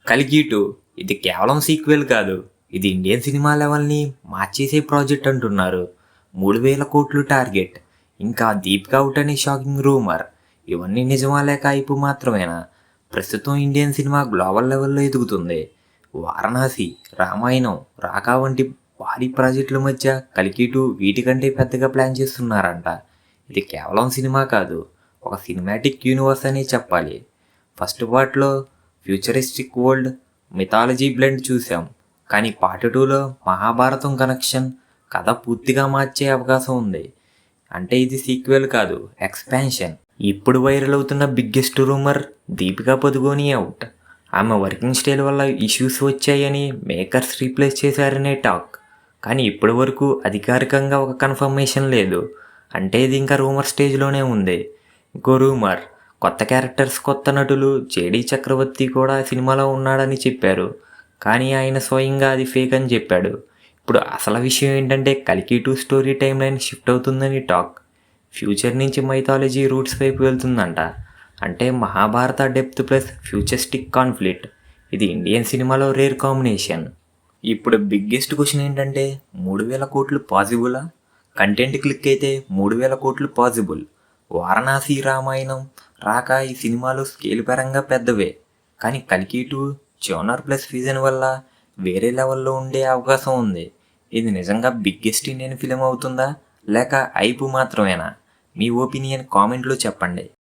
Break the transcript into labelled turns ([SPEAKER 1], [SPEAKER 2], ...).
[SPEAKER 1] కల్కి 2 ఇది కేవలం సీక్వెల్ కాదు, ఇది ఇండియన్ సినిమా లెవెల్ని మార్చేసే ప్రాజెక్ట్ అంటున్నారు. 3,000 కోట్లు టార్గెట్, ఇంకా దీపికా అవుట్ అనే షాకింగ్ రూమర్. ఇవన్నీ నిజమా లేక హైప్ మాత్రమేనా? ప్రస్తుతం ఇండియన్ సినిమా గ్లోబల్ లెవెల్లో ఎదుగుతుంది. వారణాసి, రామాయణం, రాకా వంటి భారీ ప్రాజెక్టుల మధ్య కల్కి 2 వీటికంటే పెద్దగా ప్లాన్ చేస్తున్నారంట. ఇది కేవలం సినిమా కాదు, ఒక సినిమాటిక్ యూనివర్స్ అనే చెప్పాలి. ఫస్ట్ పార్ట్లో ఫ్యూచరిస్టిక్ వరల్డ్, మిథాలజీ బ్లెండ్ చూసాం. కానీ పార్ట్ 2లో మహాభారతం కనెక్షన్, కథ పూర్తిగా మార్చే అవకాశం ఉంది. అంటే ఇది సీక్వెల్ కాదు, ఎక్స్పాన్షన్. ఇప్పుడు వైరల్ అవుతున్న బిగ్గెస్ట్ రూమర్ దీపికా పదుకోని అవుట్. ఆమె వర్కింగ్ స్టైల్ వల్ల ఇష్యూస్ వచ్చాయని మేకర్స్ రీప్లేస్ చేశారనే టాక్. కానీ ఇప్పటి వరకు అధికారికంగా ఒక కన్ఫర్మేషన్ లేదు. అంటే ఇది ఇంకా రూమర్ స్టేజ్లోనే ఉంది. ఇంకో రూమర్, కొత్త క్యారెక్టర్స్, కొత్త నటులు. జేడీ చక్రవర్తి కూడా సినిమాలో ఉన్నాడని చెప్పారు, కానీ ఆయన స్వయంగా అది ఫేక్ అని చెప్పాడు. ఇప్పుడు అసలు విషయం ఏంటంటే కల్కి 2 స్టోరీ టైం లైన్ షిఫ్ట్ అవుతుందని టాక్. ఫ్యూచర్ నుంచి మైథాలజీ రూట్స్ వైపు వెళ్తుందంట. అంటే Mahabharata depth plus futuristic conflict. ఇది ఇండియన్ సినిమాలో రేర్ కాంబినేషన్. ఇప్పుడు బిగ్గెస్ట్ క్వశ్చన్ ఏంటంటే 3,000 కోట్లు పాజిబులా? కంటెంట్ క్లిక్ అయితే 3,000 కోట్లు పాజిబుల్. వారణాసి, రామాయణం, రాకా ఈ సినిమాలు స్కేల్ పరంగా పెద్దవే. కానీ కల్కి 2 జోనర్ ప్లస్ విజన్ వల్ల వేరే లెవెల్లో ఉండే అవకాశం ఉంది. ఇది నిజంగా బిగ్గెస్ట్ ఇండియన్ ఫిలిం అవుతుందా లేక హైప్ మాత్రమేనా? మీ ఒపీనియన్ కామెంట్లో చెప్పండి.